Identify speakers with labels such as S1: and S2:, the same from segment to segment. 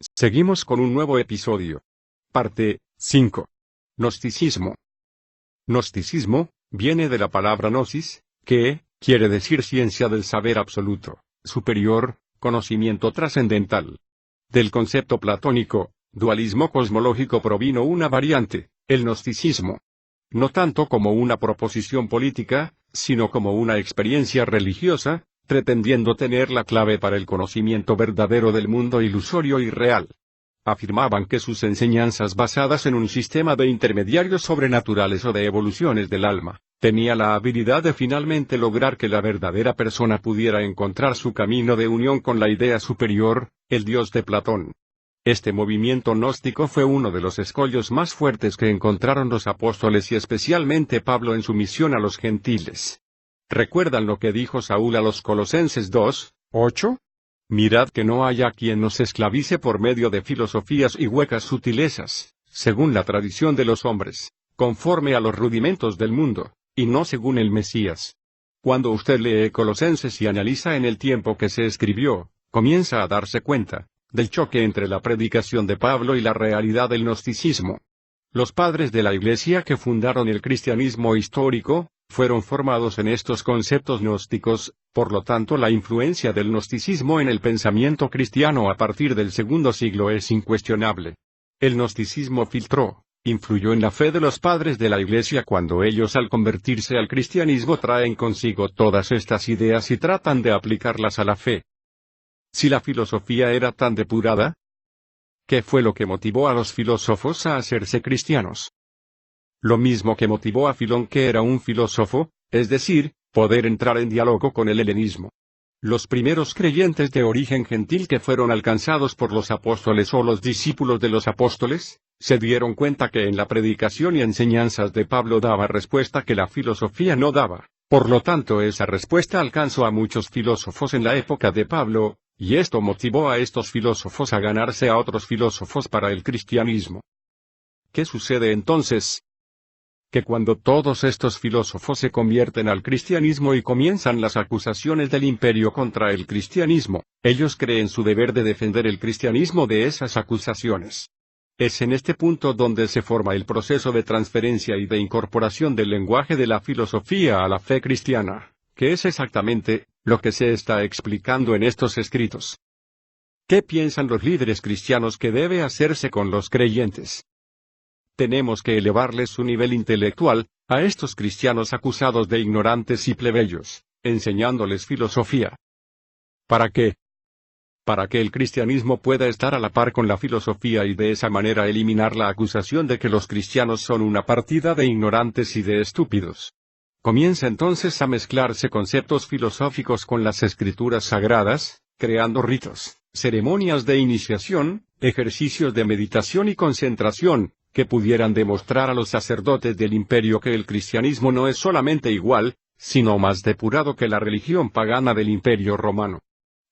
S1: Seguimos con un nuevo episodio. Parte 5. Gnosticismo. Gnosticismo viene de la palabra gnosis, que quiere decir ciencia del saber absoluto, superior, conocimiento trascendental. Del concepto platónico, dualismo cosmológico provino una variante, el gnosticismo. No tanto como una proposición política, sino como una experiencia religiosa, pretendiendo tener la clave para el conocimiento verdadero del mundo ilusorio y real. Afirmaban que sus enseñanzas basadas en un sistema de intermediarios sobrenaturales o de evoluciones del alma, tenía la habilidad de finalmente lograr que la verdadera persona pudiera encontrar su camino de unión con la idea superior, el Dios de Platón. Este movimiento gnóstico fue uno de los escollos más fuertes que encontraron los apóstoles y especialmente Pablo en su misión a los gentiles. ¿Recuerdan lo que dijo Saúl a los Colosenses 2:8? Mirad que no haya quien nos esclavice por medio de filosofías y huecas sutilezas, según la tradición de los hombres, conforme a los rudimentos del mundo, y no según el Mesías. Cuando usted lee Colosenses y analiza en el tiempo que se escribió, comienza a darse cuenta del choque entre la predicación de Pablo y la realidad del gnosticismo. Los padres de la Iglesia que fundaron el cristianismo histórico, fueron formados en estos conceptos gnósticos, por lo tanto la influencia del gnosticismo en el pensamiento cristiano a partir del segundo siglo es incuestionable. El gnosticismo influyó en la fe de los padres de la Iglesia cuando ellos al convertirse al cristianismo traen consigo todas estas ideas y tratan de aplicarlas a la fe. Si la filosofía era tan depurada, ¿qué fue lo que motivó a los filósofos a hacerse cristianos? Lo mismo que motivó a Filón, que era un filósofo, es decir, poder entrar en diálogo con el helenismo. Los primeros creyentes de origen gentil que fueron alcanzados por los apóstoles o los discípulos de los apóstoles, se dieron cuenta que en la predicación y enseñanzas de Pablo daba respuesta que la filosofía no daba. Por lo tanto, esa respuesta alcanzó a muchos filósofos en la época de Pablo, y esto motivó a estos filósofos a ganarse a otros filósofos para el cristianismo. ¿Qué sucede entonces? Que cuando todos estos filósofos se convierten al cristianismo y comienzan las acusaciones del imperio contra el cristianismo, ellos creen su deber de defender el cristianismo de esas acusaciones. Es en este punto donde se forma el proceso de transferencia y de incorporación del lenguaje de la filosofía a la fe cristiana, que es exactamente lo que se está explicando en estos escritos. ¿Qué piensan los líderes cristianos que debe hacerse con los creyentes? Tenemos que elevarles su nivel intelectual, a estos cristianos acusados de ignorantes y plebeyos, enseñándoles filosofía. ¿Para qué? Para que el cristianismo pueda estar a la par con la filosofía y de esa manera eliminar la acusación de que los cristianos son una partida de ignorantes y de estúpidos. Comienza entonces a mezclarse conceptos filosóficos con las escrituras sagradas, creando ritos, ceremonias de iniciación, ejercicios de meditación y concentración, que pudieran demostrar a los sacerdotes del imperio que el cristianismo no es solamente igual, sino más depurado que la religión pagana del imperio romano.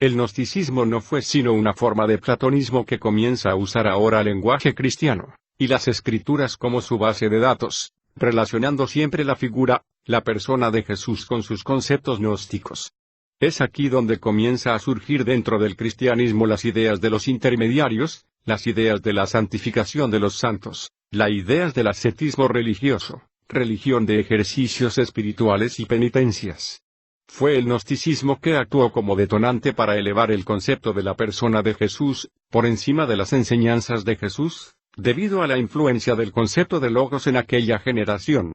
S1: El gnosticismo no fue sino una forma de platonismo que comienza a usar ahora el lenguaje cristiano, y las escrituras como su base de datos, relacionando siempre la figura, la persona de Jesús con sus conceptos gnósticos. Es aquí donde comienza a surgir dentro del cristianismo las ideas de los intermediarios, las ideas de la santificación de los santos, las ideas del ascetismo religioso, religión de ejercicios espirituales y penitencias. Fue el gnosticismo que actuó como detonante para elevar el concepto de la persona de Jesús, por encima de las enseñanzas de Jesús, debido a la influencia del concepto de logos en aquella generación.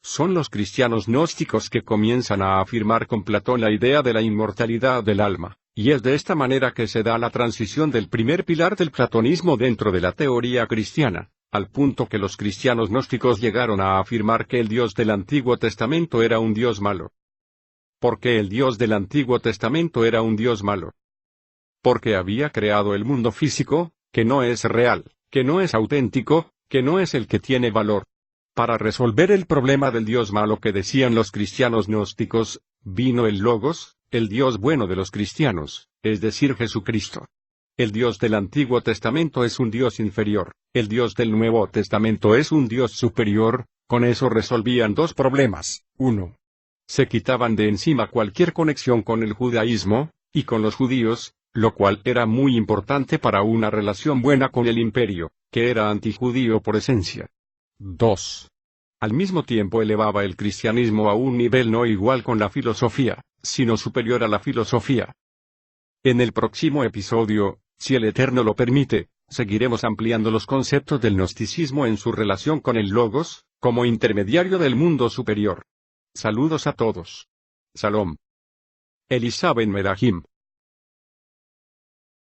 S1: Son los cristianos gnósticos que comienzan a afirmar con Platón la idea de la inmortalidad del alma, y es de esta manera que se da la transición del primer pilar del platonismo dentro de la teoría cristiana, al punto que los cristianos gnósticos llegaron a afirmar que el Dios del Antiguo Testamento era un Dios malo. ¿Por qué el Dios del Antiguo Testamento era un Dios malo? Porque había creado el mundo físico, que no es real, que no es auténtico, que no es el que tiene valor. Para resolver el problema del Dios malo que decían los cristianos gnósticos, vino el Logos, el Dios bueno de los cristianos, es decir Jesucristo. El Dios del Antiguo Testamento es un Dios inferior, el Dios del Nuevo Testamento es un Dios superior. Con eso resolvían dos problemas. 1. Se quitaban de encima cualquier conexión con el judaísmo, y con los judíos, lo cual era muy importante para una relación buena con el imperio, que era antijudío por esencia. 2. Al mismo tiempo elevaba el cristianismo a un nivel no igual con la filosofía, sino superior a la filosofía. En el próximo episodio, si el Eterno lo permite, seguiremos ampliando los conceptos del gnosticismo en su relación con el Logos, como intermediario del mundo superior. Saludos a todos. Shalom. Elisha ben Medahim.